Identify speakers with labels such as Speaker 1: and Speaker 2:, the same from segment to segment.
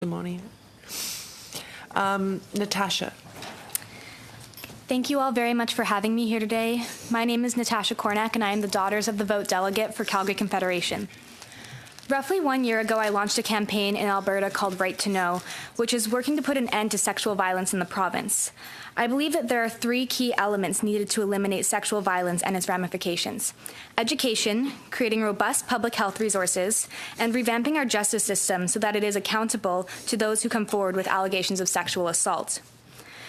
Speaker 1: testimony. Natasha.
Speaker 2: Thank you all very much for having me here today. My name is Natasha Kornak, and I am the Daughters of the Vote delegate for Calgary Confederation. Roughly 1 year ago, I launched a campaign in Alberta called Right to Know, which is working to put an end to sexual violence in the province. I believe that there are three key elements needed to eliminate sexual violence and its ramifications: education, creating robust public health resources, and revamping our justice system so that it is accountable to those who come forward with allegations of sexual assault.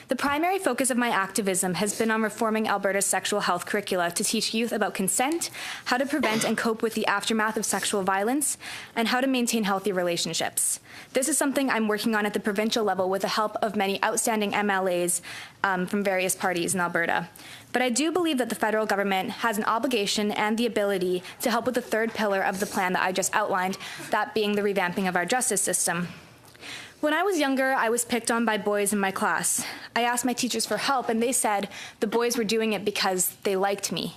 Speaker 2: The primary focus of my activism has been on reforming Alberta's sexual health curricula to teach youth about consent, how to prevent and cope with the aftermath of sexual violence, and how to maintain healthy relationships. This is something I'm working on at the provincial level with the help of many outstanding MLAs from various parties in Alberta. But I do believe that the federal government has an obligation and the ability to help with the third pillar of the plan that I just outlined, that being the revamping of our justice system. When I was younger, I was picked on by boys in my class. I asked my teachers for help, and they said the boys were doing it because they liked me.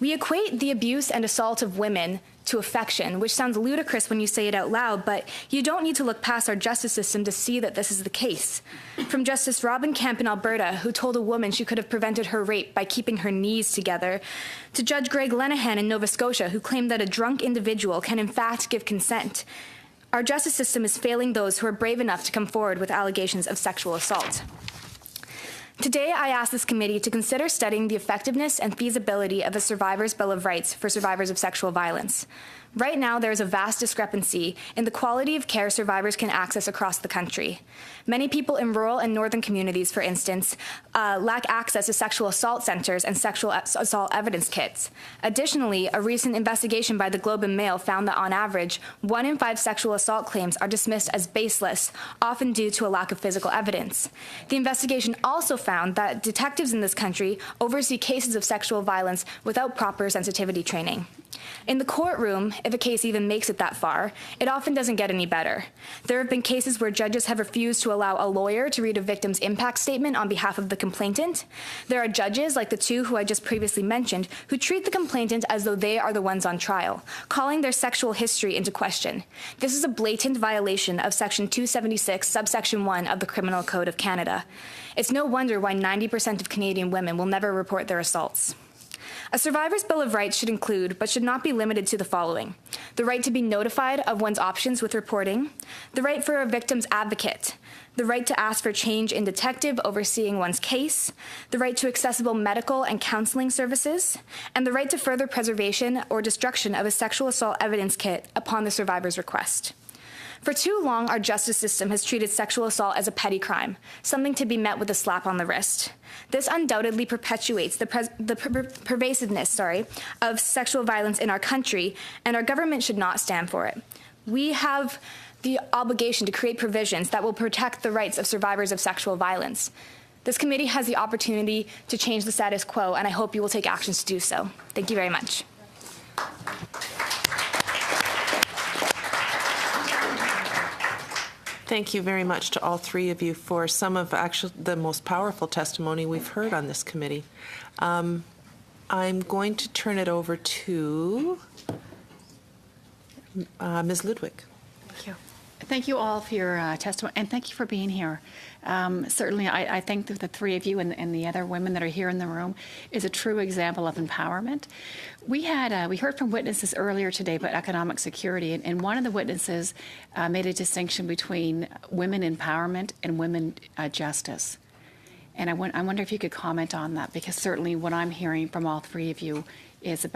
Speaker 2: We equate the abuse and assault of women to affection, which sounds ludicrous when you say it out loud, but you don't need to look past our justice system to see that this is the case. From Justice Robin Kemp in Alberta, who told a woman she could have prevented her rape by keeping her knees together, to Judge Greg Lenehan in Nova Scotia, who claimed that a drunk individual can in fact give consent. Our justice system is failing those who are brave enough to come forward with allegations of sexual assault. Today, I ask this committee to consider studying the effectiveness and feasibility of a Survivor's Bill of Rights for survivors of sexual violence. Right now, there is a vast discrepancy in the quality of care survivors can access across the country. Many people in rural and northern communities, for instance, lack access to sexual assault centers and sexual assault evidence kits. Additionally, a recent investigation by the Globe and Mail found that on average, 1 in 5 sexual assault claims are dismissed as baseless, often due to a lack of physical evidence. The investigation also found that detectives in this country oversee cases of sexual violence without proper sensitivity training. In the courtroom, if a case even makes it that far, it often doesn't get any better. There have been cases where judges have refused to allow a lawyer to read a victim's impact statement on behalf of the complainant. There are judges, like the two who I just previously mentioned, who treat the complainant as though they are the ones on trial, calling their sexual history into question. This is a blatant violation of Section 276, subsection 1 of the Criminal Code of Canada. It's no wonder why 90% of Canadian women will never report their assaults. A survivor's Bill of Rights should include, but should not be limited to, the following: the right to be notified of one's options with reporting, the right for a victim's advocate, the right to ask for change in detective overseeing one's case, the right to accessible medical and counseling services, and the right to further preservation or destruction of a sexual assault evidence kit upon the survivor's request. For too long, our justice system has treated sexual assault as a petty crime, something to be met with a slap on the wrist. This undoubtedly perpetuates the pervasiveness of sexual violence in our country, and our government should not stand for it. We have the obligation to create provisions that will protect the rights of survivors of sexual violence. This committee has the opportunity to change the status quo, and I hope you will take actions to do so. Thank you very much.
Speaker 1: Thank you very much to all three of you for some of actually the most powerful testimony we've heard on this committee. I'm going to turn it over to Ms. Ludwig.
Speaker 3: Thank you. Thank you all for your testimony, and thank you for being here. Certainly, I think that the three of you and the other women that are here in the room is a true example of empowerment. We heard from witnesses earlier today about economic security, and one of the witnesses made a distinction between women empowerment and women justice. And I wonder if you could comment on that, because certainly what I'm hearing from all three of you is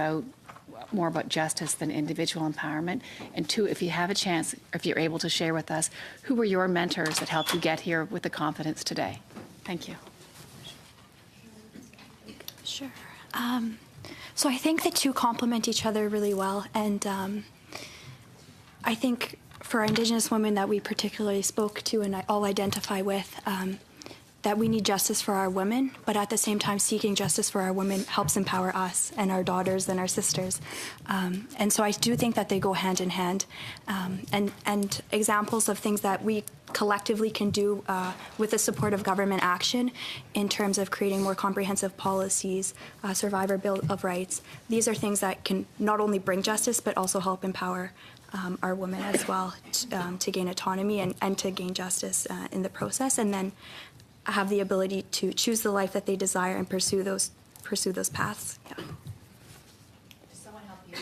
Speaker 3: more about justice than individual empowerment. And two, if you have a chance, if you're able to share with us, who were your mentors that helped you get here with the confidence today? Thank you.
Speaker 4: Sure. So I think the two complement each other really well. And I think for Indigenous women that we particularly spoke to and all identify with, that we need justice for our women, but at the same time, seeking justice for our women helps empower us and our daughters and our sisters. And so I do think that they go hand in hand. And examples of things that we collectively can do with the support of government action in terms of creating more comprehensive policies, Survivor Bill of Rights. These are things that can not only bring justice, but also help empower are women as well, to gain autonomy and to gain justice in the process, and then have the ability to choose the life that they desire and pursue those paths. Yeah.
Speaker 3: Does someone help you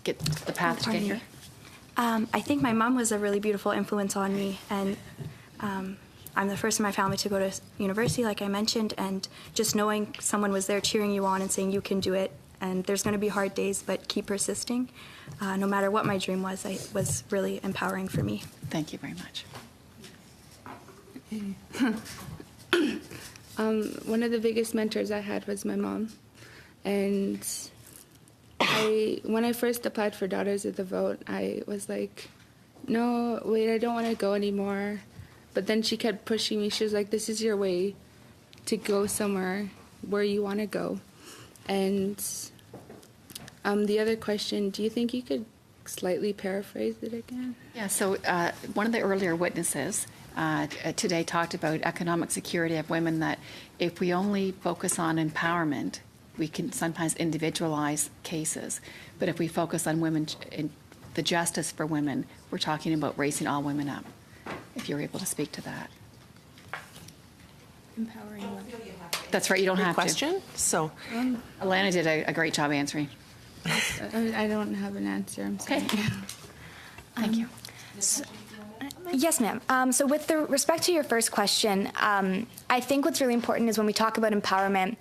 Speaker 3: get the path to get
Speaker 4: Pardon
Speaker 3: here?
Speaker 4: me. I think my mom was a really beautiful influence on me, and I'm the first in my family to go to university, like I mentioned, and just knowing someone was there cheering you on and saying you can do it, and there's going to be hard days, but keep persisting. No matter what my dream was, was really empowering for me.
Speaker 3: Thank you very much.
Speaker 5: One of the biggest mentors I had was my mom, and when I first applied for Daughters of the Vote, I was like, no, wait, I don't want to go anymore. But then she kept pushing me. She was like, this is your way to go somewhere where you want to go. And the other question, do you think you could slightly paraphrase it again?
Speaker 3: Yeah, so one of the earlier witnesses today talked about economic security of women, that if we only focus on empowerment, we can sometimes individualize cases. But if we focus on women, in the justice for women, we're talking about raising all women up. If you're able to speak to that.
Speaker 5: Empowering women.
Speaker 3: That's right, you don't
Speaker 1: Good
Speaker 3: have
Speaker 1: question. So,
Speaker 3: to. Alana did a great job answering.
Speaker 5: I don't have an answer, I'm sorry.
Speaker 3: Okay. Thank you.
Speaker 2: Yes, ma'am. So with the respect to your first question, I think what's really important is when we talk about empowerment,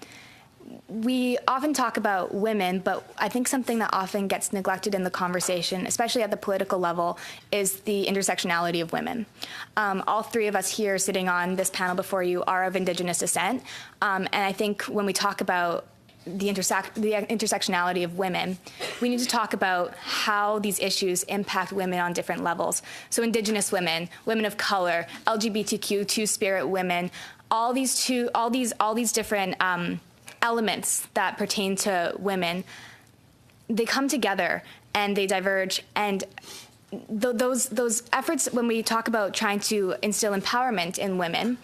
Speaker 2: we often talk about women, but I think something that often gets neglected in the conversation, especially at the political level, is the intersectionality of women. All three of us here sitting on this panel before you are of Indigenous descent, and I think when we talk about the intersectionality of women, we need to talk about how these issues impact women on different levels. So Indigenous women, women of color, LGBTQ, two-spirit women, all these different elements that pertain to women, they come together and they diverge, and those efforts, when we talk about trying to instill empowerment in women,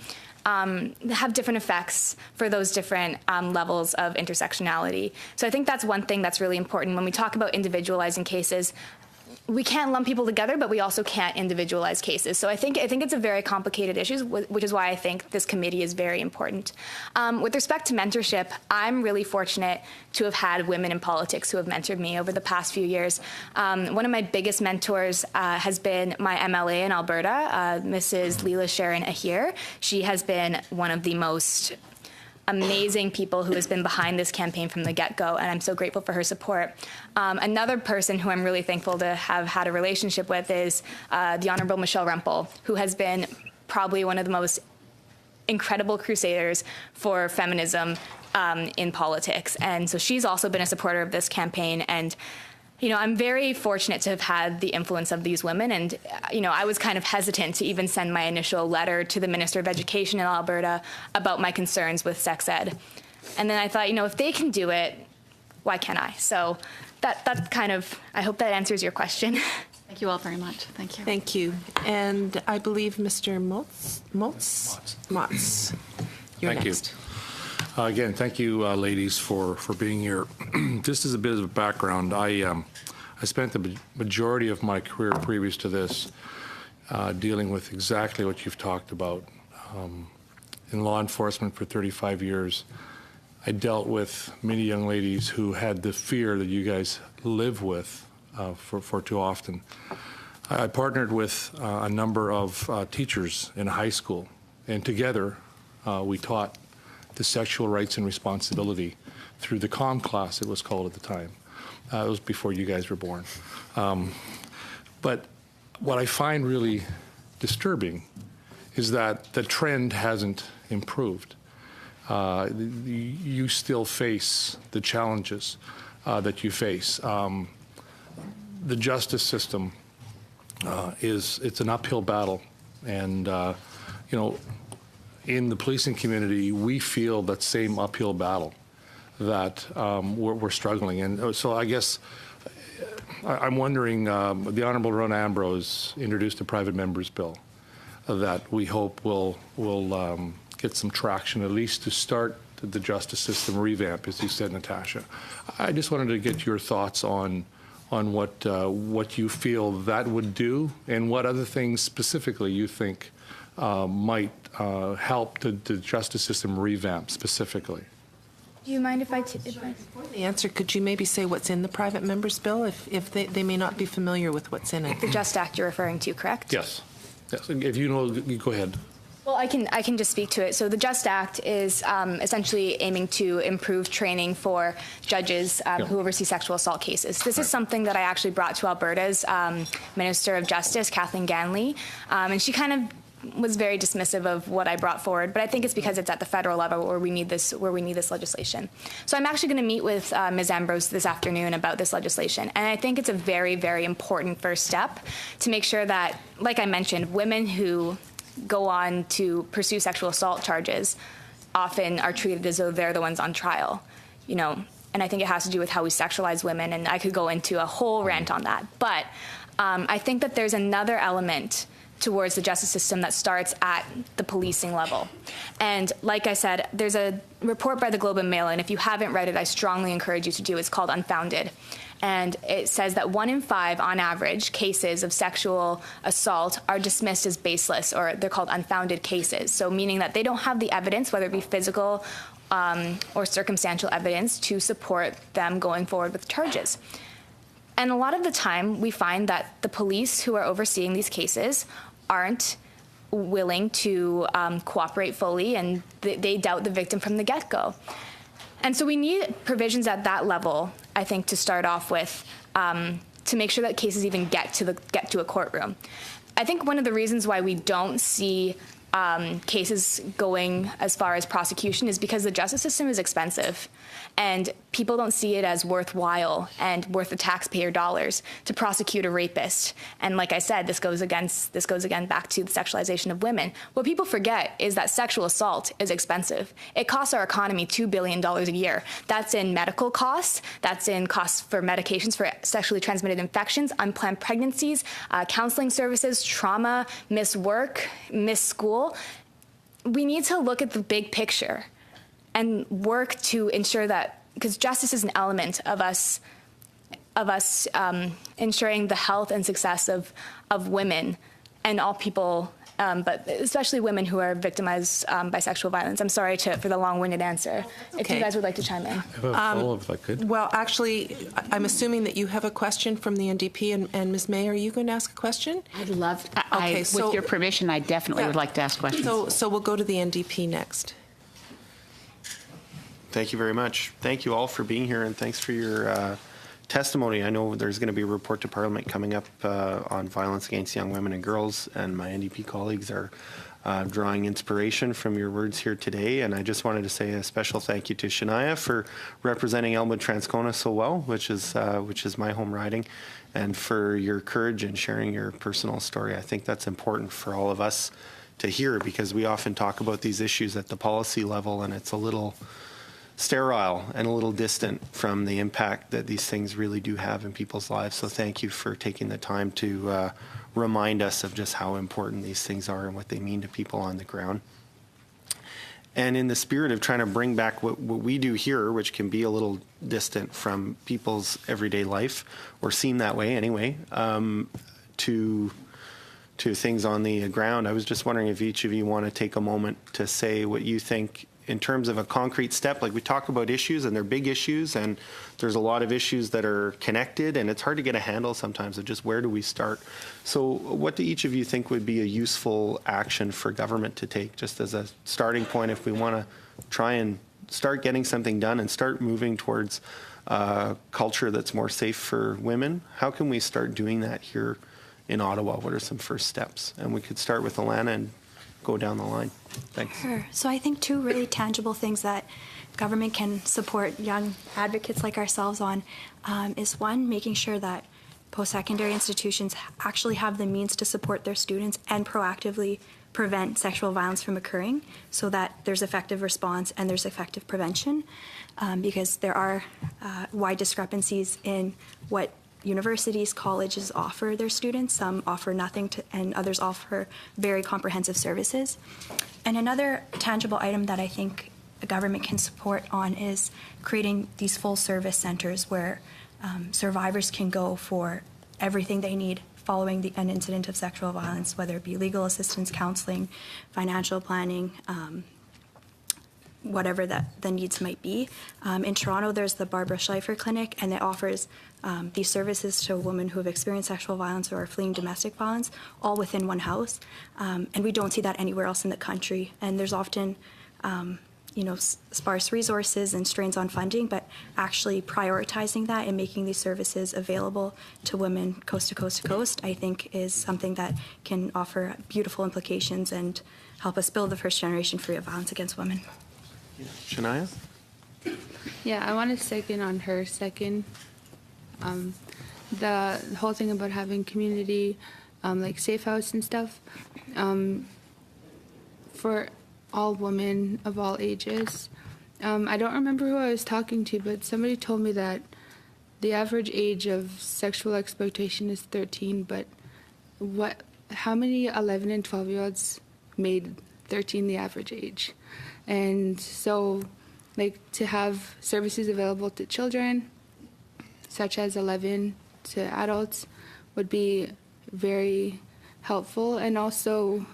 Speaker 2: have different effects for those different levels of intersectionality. So I think that's one thing that's really important. When we talk about individualizing cases, we can't lump people together, but we also can't individualize cases. So I think it's a very complicated issue, which is why I think this committee is very important. With respect to mentorship, I'm really fortunate to have had women in politics who have mentored me over the past few years. One of my biggest mentors has been my MLA in Alberta, Mrs. Leela Sharon Ahir. She has been one of the most amazing people who has been behind this campaign from the get-go, and I'm so grateful for her support. Another person who I'm really thankful to have had a relationship with is the Honourable Michelle Rempel, who has been probably one of the most incredible crusaders for feminism in politics. And so she's also been a supporter of this campaign, and you know, I'm very fortunate to have had the influence of these women, and you know, I was kind of hesitant to even send my initial letter to the Minister of Education in Alberta about my concerns with sex ed. And then I thought, you know, if they can do it, why can't I? So that's kind of, I hope that answers your question.
Speaker 3: Thank you all very much. Thank you.
Speaker 1: thank you. And I believe Mr. Motz, you're
Speaker 6: Thank you.
Speaker 1: next.
Speaker 6: Again, thank you, ladies, for being here. Just as a bit of a background, I spent the majority of my career previous to this dealing with exactly what you've talked about. In law enforcement for 35 years, I dealt with many young ladies who had the fear that you guys live with for too often. I partnered with a number of teachers in high school, and together we taught the sexual rights and responsibility through the comm class, it was called at the time. It was before you guys were born. But what I find really disturbing is that the trend hasn't improved. You still face the challenges that you face. The justice system it's an uphill battle, and you know, in the policing community, we feel that same uphill battle that we're struggling. And so I guess I'm wondering, the Honourable Rona Ambrose introduced a private member's bill that we hope will get some traction, at least to start the justice system revamp, as you said, Natasha. I just wanted to get your thoughts on on what you feel that would do, and what other things specifically you think might help the justice system revamp specifically.
Speaker 2: Do you mind if I?
Speaker 1: The answer, could you maybe say what's in the private member's bill if they may not be familiar with what's in it?
Speaker 2: The Just Act you're referring to, correct?
Speaker 6: Yes. Yes. If you know, you go ahead.
Speaker 2: Well, I can just speak to it. So the Just Act is essentially aiming to improve training for judges who oversee sexual assault cases. This is something that I actually brought to Alberta's Minister of Justice, Kathleen Ganley, and she kind of was very dismissive of what I brought forward, but I think it's because it's at the federal level where we need this legislation. So I'm actually going to meet with Ms. Ambrose this afternoon about this legislation, and I think it's a very, very important first step to make sure that, like I mentioned, women who go on to pursue sexual assault charges often are treated as though they're the ones on trial, you know, and I think it has to do with how we sexualize women, and I could go into a whole rant on that. But I think that there's another element towards the justice system that starts at the policing level. And like I said, there's a report by the Globe and Mail, and if you haven't read it, I strongly encourage you to do it. It's called Unfounded. And it says that 1 in 5, on average, cases of sexual assault are dismissed as baseless, or they're called unfounded cases. So meaning that they don't have the evidence, whether it be physical or circumstantial evidence, to support them going forward with charges. And a lot of the time, we find that the police who are overseeing these cases aren't willing to cooperate fully, and they doubt the victim from the get-go. And so we need provisions at that level, I think, to start off with, to make sure that cases even get to a courtroom. I think one of the reasons why we don't see cases going as far as prosecution is because the justice system is expensive, and people don't see it as worthwhile and worth the taxpayer dollars to prosecute a rapist. And like I said, this goes again back to the sexualization of women. What people forget is that sexual assault is expensive. It costs our economy $2 billion a year. That's in medical costs, that's in costs for medications for sexually transmitted infections, unplanned pregnancies, counseling services, trauma, missed work, missed school. We need to look at the big picture and work to ensure that, because justice is an element of us ensuring the health and success of women and all people, but especially women who are victimized by sexual violence. I'm sorry for the long-winded answer. If you guys would like to chime in.
Speaker 6: I have a follow-up, if I could.
Speaker 1: Well, actually, I'm assuming that you have a question from the NDP, and Ms. May, are you going to ask a question?
Speaker 7: I'd love,
Speaker 1: Okay, so-
Speaker 7: with your permission, I definitely would like to ask questions.
Speaker 1: So we'll go to the NDP next.
Speaker 8: Thank you very much. Thank you all for being here, and thanks for your testimony. I know there's going to be a report to Parliament coming up on violence against young women and girls, and my NDP colleagues are drawing inspiration from your words here today. And I just wanted to say a special thank you to Shania for representing Elmwood-Transcona so well, which is my home riding, and for your courage and sharing your personal story. I think that's important for all of us to hear, because we often talk about these issues at the policy level, and it's a little sterile and a little distant from the impact that these things really do have in people's lives. So thank you for taking the time to remind us of just how important these things are and what they mean to people on the ground. And in the spirit of trying to bring back what we do here, which can be a little distant from people's everyday life, or seem that way anyway, to things on the ground, I was just wondering if each of you want to take a moment to say what you think in terms of a concrete step. Like, we talk about issues, and they're big issues, and there's a lot of issues that are connected, and it's hard to get a handle sometimes of just where do we start. So what do each of you think would be a useful action for government to take, just as a starting point, if we want to try and start getting something done and start moving towards a culture that's more safe for women? How can we start doing that here in Ottawa? What are some first steps? And we could start with Alana and go down the line. Thanks.
Speaker 4: Sure. So I think two really tangible things that government can support young advocates like ourselves on is, one, making sure that post-secondary institutions actually have the means to support their students and proactively prevent sexual violence from occurring, so that there's effective response and there's effective prevention, because there are wide discrepancies in what universities, colleges offer their students. Some offer nothing, and others offer very comprehensive services. And another tangible item that I think the government can support on is creating these full service centers where survivors can go for everything they need following an incident of sexual violence, whether it be legal assistance, counseling, financial planning, whatever the needs might be. In Toronto, there's the Barbara Schleifer Clinic, and it offers these services to women who have experienced sexual violence or are fleeing domestic violence, all within one house. And we don't see that anywhere else in the country. And there's often, sparse resources and strains on funding, but actually prioritizing that and making these services available to women coast to coast to coast, I think is something that can offer beautiful implications and help us build the first generation free of violence against women.
Speaker 8: Shania?
Speaker 5: Yeah, I want to second on her second. The whole thing about having community, like safe house and stuff, for all women of all ages. I don't remember who I was talking to, but somebody told me that the average age of sexual exploitation is 13, but how many 11 and 12-year-olds made 13 the average age? And so, like, to have services available to children, such as 11 to adults, would be very helpful. And also,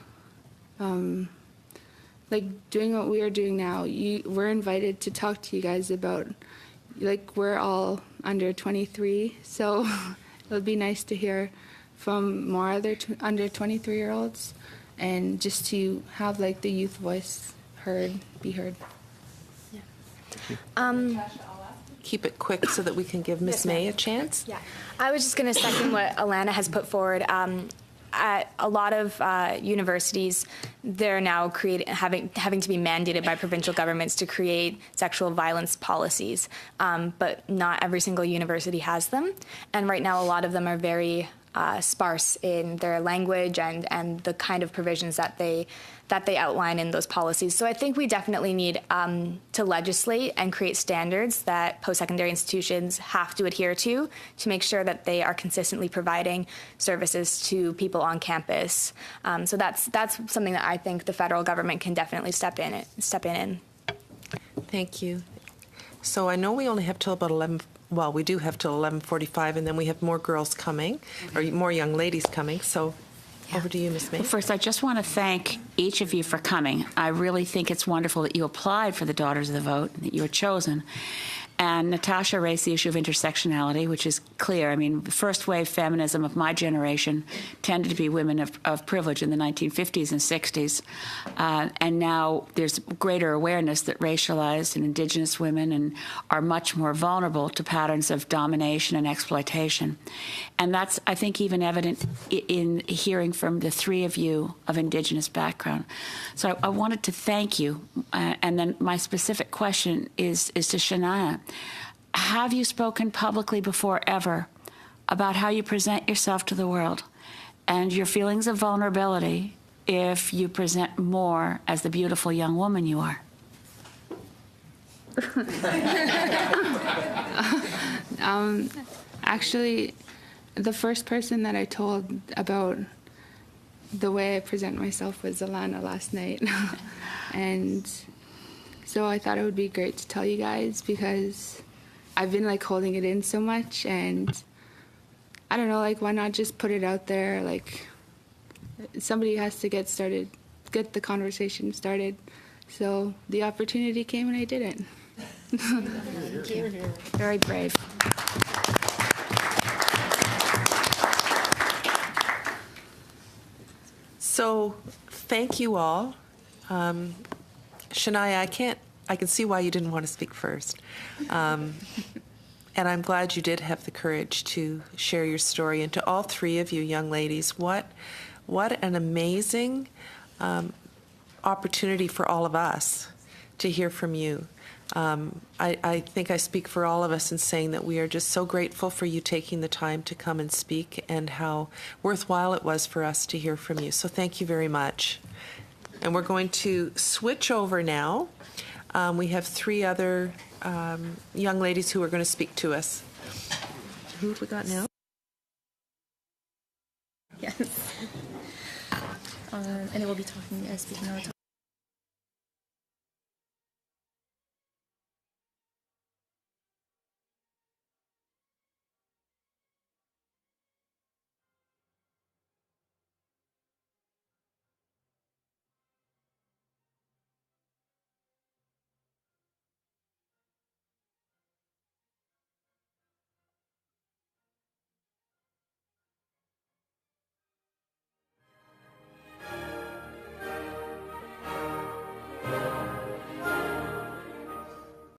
Speaker 5: like, doing what we are doing now, we're invited to talk to you guys about, like, we're all under 23, so it would be nice to hear from more other under 23-year-olds, and just to have, like, the youth voice be heard.
Speaker 1: Keep it quick so that we can give Ms. May a chance.
Speaker 2: Yeah, I was just going to second what Alana has put forward. At a lot of universities, they're now having to be mandated by provincial governments to create sexual violence policies, but not every single university has them. And right now, a lot of them are very sparse in their language and the kind of provisions that they outline in those policies. So I think we definitely need to legislate and create standards that post-secondary institutions have to adhere to make sure that they are consistently providing services to people on campus. So that's something that I think the federal government can definitely step in.
Speaker 1: Thank you. So I know we only have till about 11. Well, we do have till 11:45, and then we have more girls coming, or more young ladies coming. So over to you, Ms. May.
Speaker 7: Well, first, I just want to thank each of you for coming. I really think it's wonderful that you applied for the Daughters of the Vote, that you were chosen. And Natasha raised the issue of intersectionality, which is clear. I mean, the first wave feminism of my generation tended to be women of privilege in the 1950s and 60s. And now there's greater awareness that racialized and indigenous women are much more vulnerable to patterns of domination and exploitation. And that's, I think, even evident in hearing from the three of you of indigenous background. So I wanted to thank you. And then my specific question is to Shania. Have you spoken publicly before ever about how you present yourself to the world and your feelings of vulnerability if you present more as the beautiful young woman you are?
Speaker 5: Actually, the first person that I told about the way I present myself was Alana last night. And so I thought it would be great to tell you guys, because I've been, like, holding it in so much, and I don't know, like, why not just put it out there? Like, somebody has to get the conversation started. So the opportunity came and I did it. Thank you. Very brave.
Speaker 1: So thank you all. Shania, I can see why you didn't want to speak first. And I'm glad you did have the courage to share your story. And to all three of you young ladies, what an amazing opportunity for all of us to hear from you. I think I speak for all of us in saying that we are just so grateful for you taking the time to come and speak, and how worthwhile it was for us to hear from you. So thank you very much. And we're going to switch over now. We have three other young ladies who are going to speak to us. Who have we got now?
Speaker 9: Yes. And it will be speaking our time.